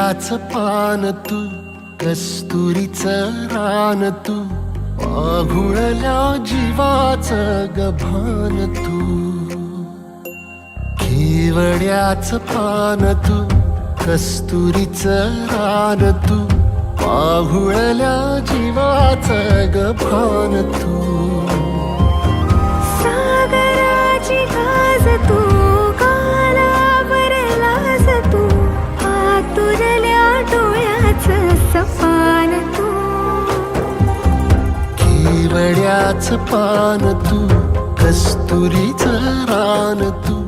केवड्याच पान तू, कस्तुरीचं रान तू, आघुळल्या जीवाचं गभान तू. केवड्याच पान तू, कस्तुरीचं रान तू, आघुळल्या जीवाचं गभान तू. सागराची गाज तू, कालावरलास तू, आतुरल्या डोळ्याचं सपान तू. केवड्याच पान तू, कस्तुरीचं रान तू,